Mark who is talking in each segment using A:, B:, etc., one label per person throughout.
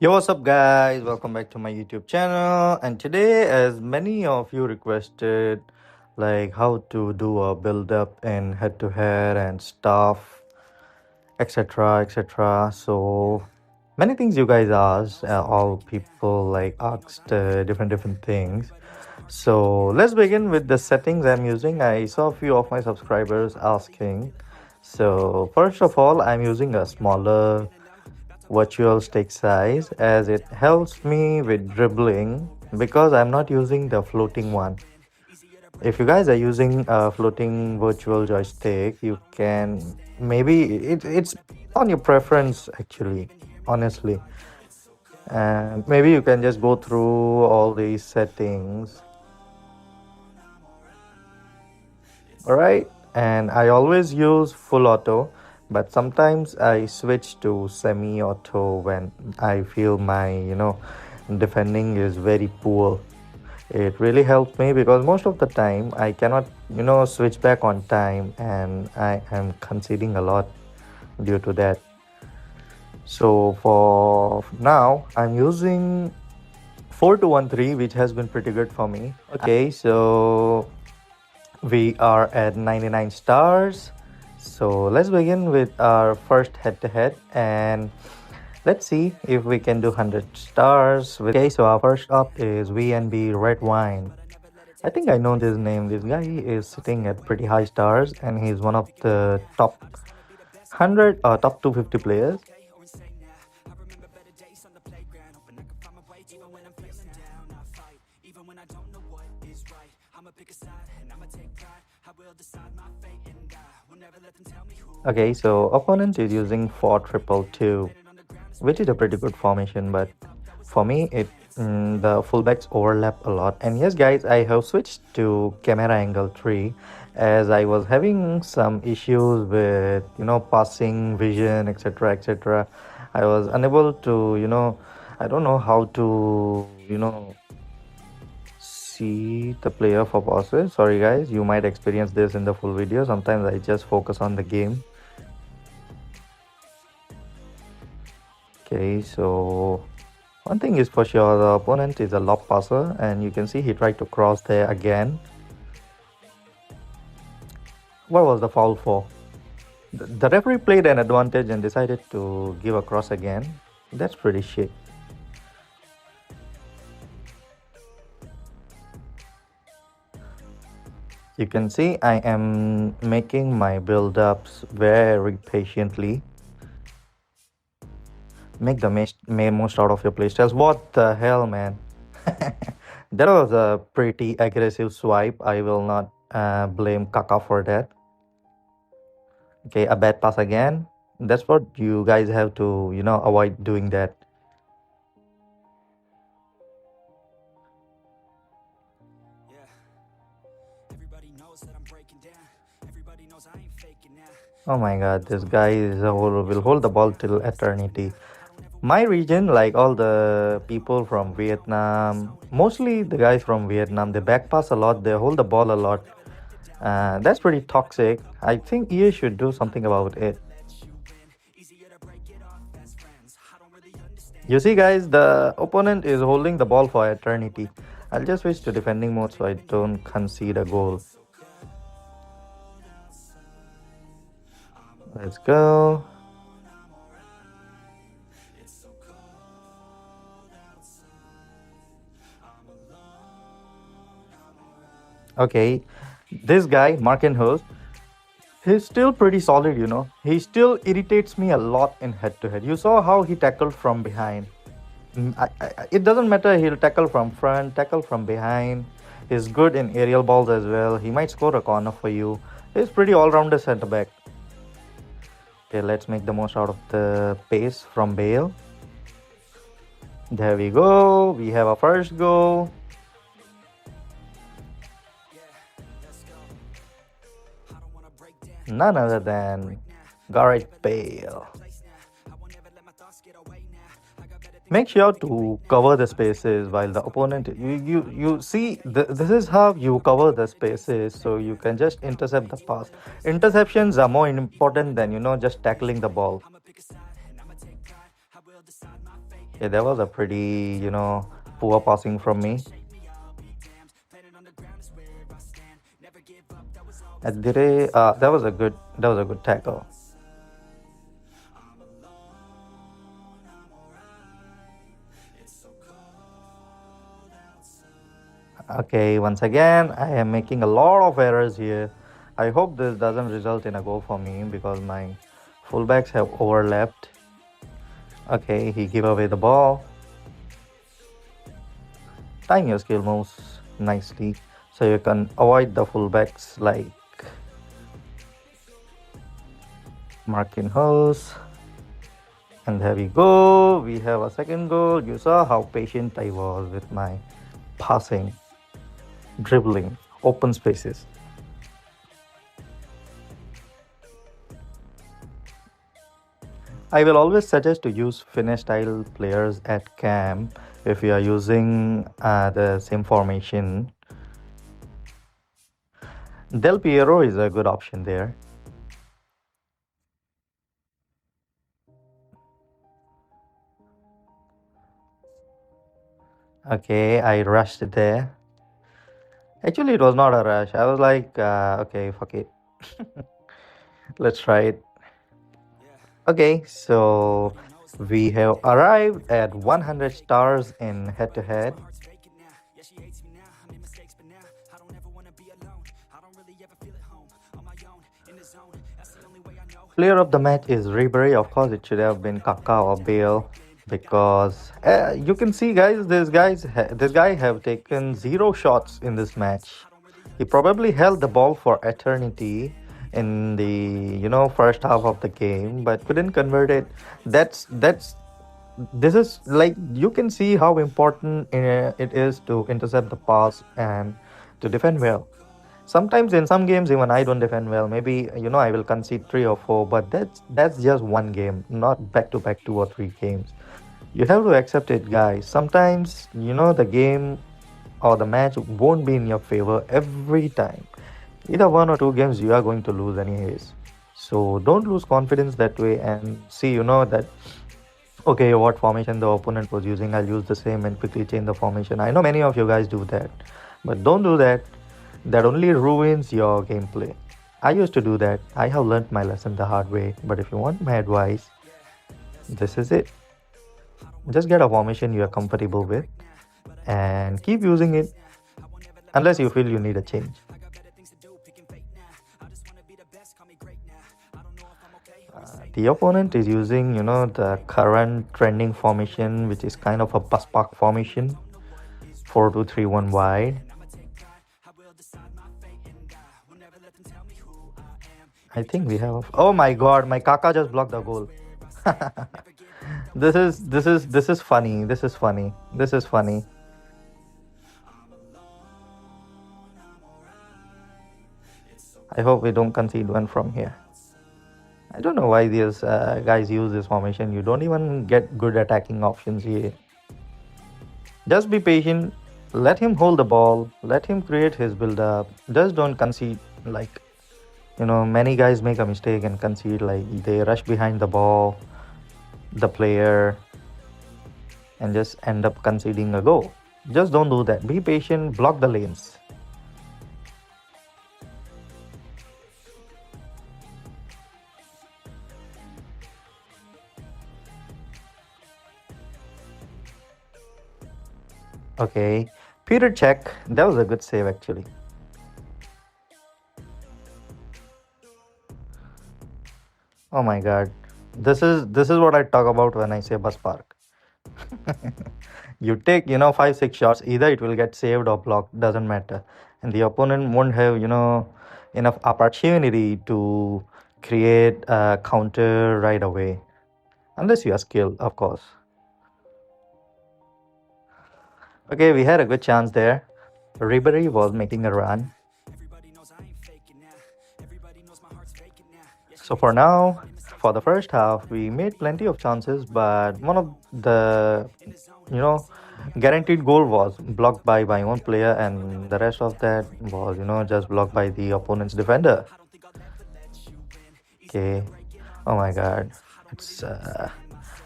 A: Yo, what's up, guys? Welcome back to my YouTube channel. And today, as many of you requested, like how to do a build up in head to head and stuff, etc., etc. So many things you guys asked, all people like asked different things. So let's begin with the settings I'm using. I saw a few of my subscribers asking. So first of all, I'm using a smaller virtual stick size as it helps me with dribbling because I'm not using the floating one. If you guys are using a floating virtual joystick, you can maybe it's on your preference actually, honestly. And maybe you can just go through all these settings. All right, and I always use full auto, but sometimes I switch to semi auto when I feel my defending is very poor. It really helps me because most of the time I cannot switch back on time, and I am conceding a lot due to that. So for now I'm using 4213, which has been pretty good for me. Okay, so we are at 99 stars. So let's begin with our first head to head, and let's see if we can do 100 stars. Okay, so our first up is VNB Red Wine. I think I know this name. This guy is sitting at pretty high stars, and he's one of the top 100 or top 250 players. Okay, so opponent is using 4-2-2, which is a pretty good formation, but for me the fullbacks overlap a lot. And yes guys, I have switched to camera angle 3 as I was having some issues with passing vision, etc, etc. I was unable to I don't know how to see the player for passes. Sorry guys, you might experience this in the full video. Sometimes I just focus on the game. Okay, so one thing is for sure, the opponent is a lob passer, and you can see he tried to cross there again. What was the foul for? The referee played an advantage and decided to give a cross again. That's pretty shit. You can see I am making my build-ups very patiently. Make the most out of your playstyles. What the hell, man? That was a pretty aggressive swipe. I will not blame Kaka for that. Okay, a bad pass again. That's what you guys have to avoid doing that. Oh my god, this guy will hold the ball till eternity. My region, like all the people from Vietnam, mostly the guys from Vietnam, they back pass a lot, they hold the ball a lot. That's pretty toxic. I think EA should do something about it. You see guys, the opponent is holding the ball for eternity. I'll just switch to defending mode so I don't concede a goal. Let's go. Okay, this guy, Markenhurst, he's still pretty solid, He still irritates me a lot in head-to-head. You saw how he tackled from behind. It doesn't matter, he'll tackle from front, tackle from behind. He's good in aerial balls as well. He might score a corner for you. He's pretty all-rounder centre-back. Okay, let's make the most out of the pace from Bale. There we go. We have our first goal. None other than Gareth Bale. Make sure to cover the spaces while the opponent you see this is how you cover the spaces, so you can just intercept the pass. Interceptions are more important than just tackling the ball. Yeah, that was a pretty, poor passing from me. That was a good tackle. Okay, once again, I am making a lot of errors here. I hope this doesn't result in a goal for me because my fullbacks have overlapped. Okay, he gave away the ball. Time your skill moves nicely so you can avoid the fullbacks like Marquinhos. And there we go. We have a second goal. You saw how patient I was with my passing, dribbling, open spaces. I will always suggest to use Finnish style players at camp if you are using the same formation. Del Piero is a good option there. Okay, I rushed there. Actually, it was not a rush. I was like, okay, fuck it. Let's try it. Okay, so we have arrived at 100 stars in head to head. Player of the match is Ribery. Of course, it should have been Kaka or Bale because you can see, guys, this guy have taken zero shots in this match. He probably held the ball for eternity in the first half of the game, but couldn't convert it. That's this is like you can see how important it is to intercept the pass and to defend well. Sometimes in some games even I don't defend well. Maybe I will concede three or four, but that's just one game, not back to back 2 or 3 games. You have to accept it, guys. Sometimes the game or the match won't be in your favor every time. Either 1 or 2 games you are going to lose anyways. So don't lose confidence that way and see that okay, what formation the opponent was using, I'll use the same and quickly change the formation. I know many of you guys do that, but don't do that. That only ruins your gameplay. I used to do that. I have learned my lesson the hard way. But if you want my advice, this is it. Just get a formation you are comfortable with and keep using it unless you feel you need a change. The opponent is using, the current trending formation, which is kind of a bus park formation, 4-2-3-1 wide. I think we have. Oh my God! My Kaka just blocked the goal. This is funny. This is funny. This is funny. I hope we don't concede one from here. I don't know why these guys use this formation. You don't even get good attacking options here. Just be patient. Let him hold the ball. Let him create his build up. Just don't concede. Like, many guys make a mistake and concede. Like, they rush behind the ball, the player, and just end up conceding a goal. Just don't do that. Be patient. Block the lanes. Okay. Peter check. That was a good save actually. Oh my God. This is what I talk about when I say bus park. You take 5-6 shots, either it will get saved or blocked, doesn't matter, and the opponent won't have enough opportunity to create a counter right away, unless you are skilled, of course. Okay, we had a good chance there. Ribery was making a run. So for now, for the first half, we made plenty of chances, but one of the you know guaranteed goal was blocked by my own player, and the rest of that was just blocked by the opponent's defender. Okay. Oh my God, it's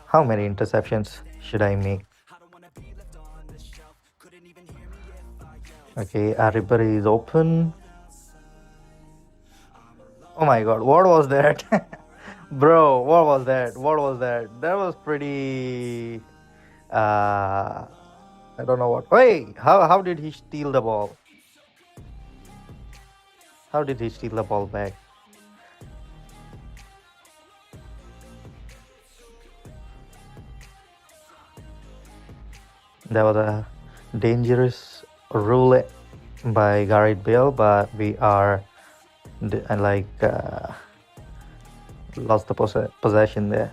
A: how many interceptions? should I make? Okay, our reaper is open. Oh my god, what was that? Bro, what was that? What was that? That was pretty. Uh, I don't know what. Wait, how did he steal the ball? How did he steal the ball back? That was a dangerous rule by Gareth Bale, but we are like lost the possession there.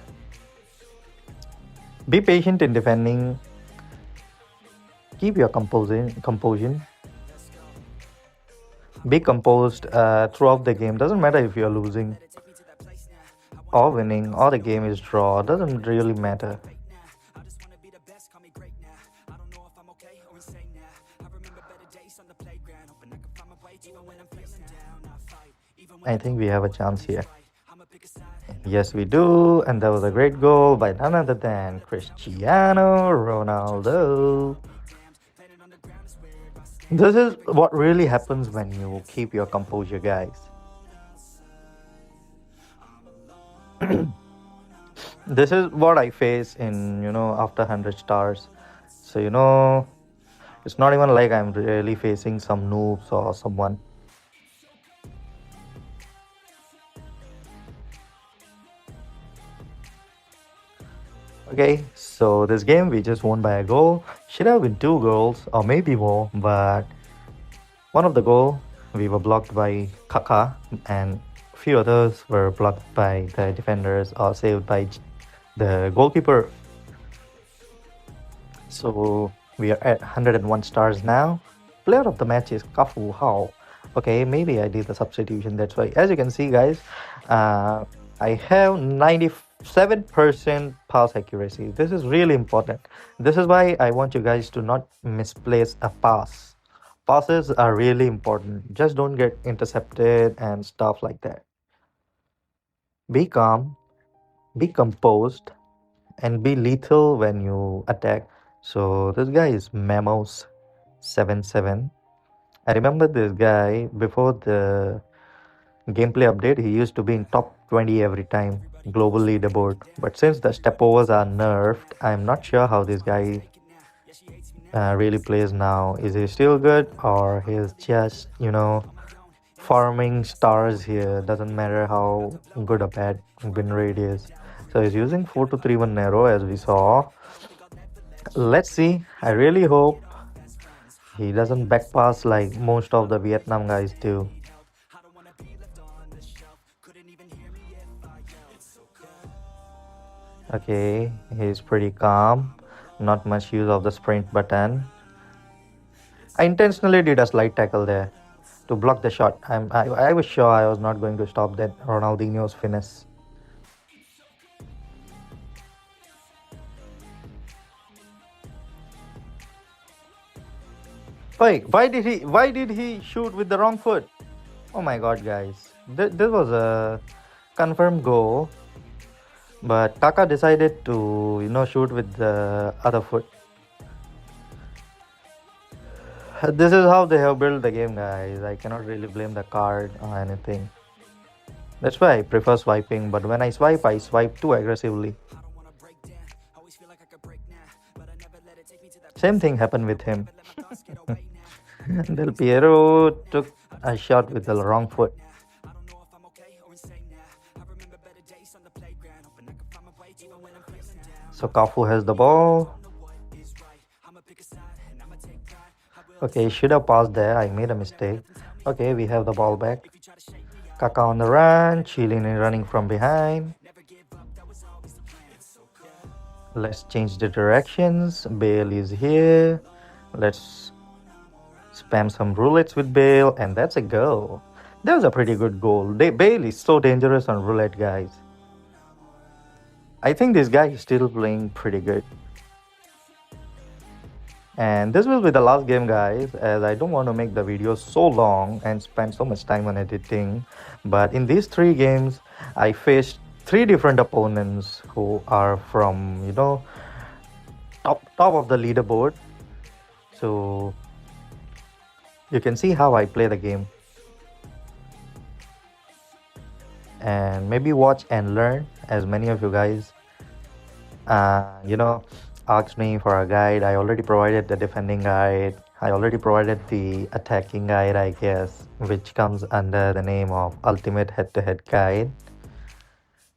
A: Be patient in defending. Keep your composure. Be composed throughout the game. Doesn't matter if you're losing or winning or the game is draw. Doesn't really matter. I think we have a chance here. Yes, we do. And that was a great goal by none other than Cristiano Ronaldo. This is what really happens when you keep your composure, guys. This is what I face in, after 100 stars. So, it's not even like I'm really facing some noobs or someone. Okay, so this game we just won by a goal. Should have been 2 goals or maybe more, but one of the goal we were blocked by Kaka and few others were blocked by the defenders or saved by the goalkeeper. So we are at 101 stars now. Player of the match is Kafu Hao. Okay, maybe I did the substitution, that's why. As you can see, guys, I have 97% pass accuracy. This is really important. This is why I want you guys to not misplace a pass. Passes are really important. Just don't get intercepted and stuff like that. Be calm, be composed, and be lethal when you attack. So this guy is Memos77. I remember this guy before the gameplay update. He used to be in top 20 every time, global leaderboard. But since the stepovers are nerfed, I'm not sure how this guy really plays now. Is he still good, or he's just farming stars here? Doesn't matter how good or bad win rate is. So he's using 4-2-3-1 narrow, as we saw. Let's see. I really hope he doesn't backpass like most of the Vietnam guys do. Okay, he's pretty calm. Not much use of the sprint button. I intentionally did a slide tackle there to block the shot. I was sure I was not going to stop that Ronaldinho's finesse. Wait, why did he shoot with the wrong foot? Oh my god, guys. This was a confirmed goal. But Kaka decided to, shoot with the other foot. This is how they have built the game, guys. I cannot really blame the card or anything. That's why I prefer swiping, but when I swipe too aggressively. Same thing happened with him. Del Piero took a shot with the wrong foot. So Kafu has the ball. Okay, should have paused there. I made a mistake. Okay, we have the ball back. Kaka on the run, chilling and running from behind. Let's change the directions. Bale is here. Let's spam some roulettes with Bale, and that's a goal. That was a pretty good goal. Bale is so dangerous on roulette, guys. I think this guy is still playing pretty good. And this will be the last game, guys, as I don't want to make the video so long and spend so much time on editing. But in these 3 games, I faced 3 different opponents who are from, top of the leaderboard. So you can see how I play the game, and maybe watch and learn, as many of you guys you know asked me for a guide. I already provided the defending guide. I already provided the attacking guide, I guess, which comes under the name of ultimate head-to-head guide.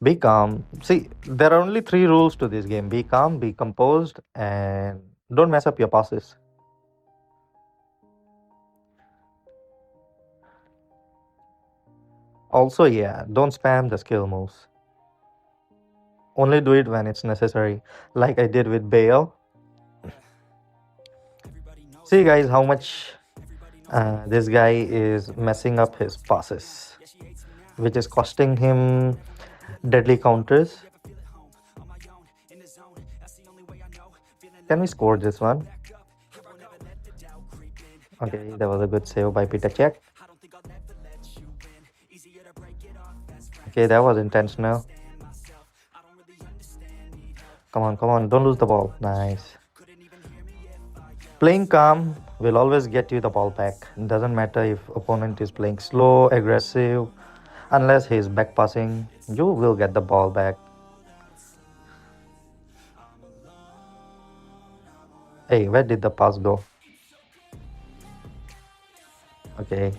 A: Be calm. See, there are only three rules to this game: be calm, be composed, and don't mess up your passes. Also, yeah, don't spam the skill moves. Only do it when it's necessary, like I did with Bale. See, guys, how much this guy is messing up his passes, which is costing him deadly counters. Can we score this one? Okay, that was a good save by Peter Check. Okay, that was intentional. Come on, don't lose the ball. Nice. Playing calm will always get you the ball back. It doesn't matter if opponent is playing slow, aggressive, unless he's back passing, you will get the ball back. Hey, where did the pass go? Okay,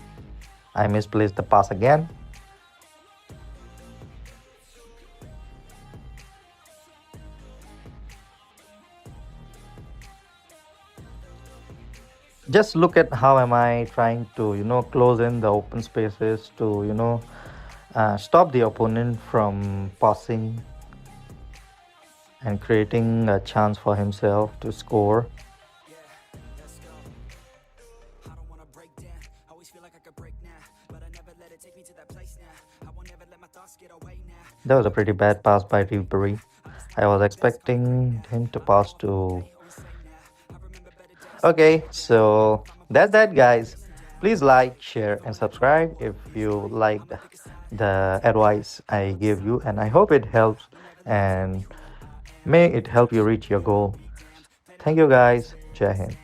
A: I misplaced the pass again. Just look at how am I trying to, close in the open spaces to, stop the opponent from passing and creating a chance for himself to score. That was a pretty bad pass by Ribery. I was expecting him to pass to. Okay, so that's that, guys. Please like, share, and subscribe if you liked the advice I gave you, and I hope it helps, and may it help you reach your goal. Thank you, guys. Jai Hind.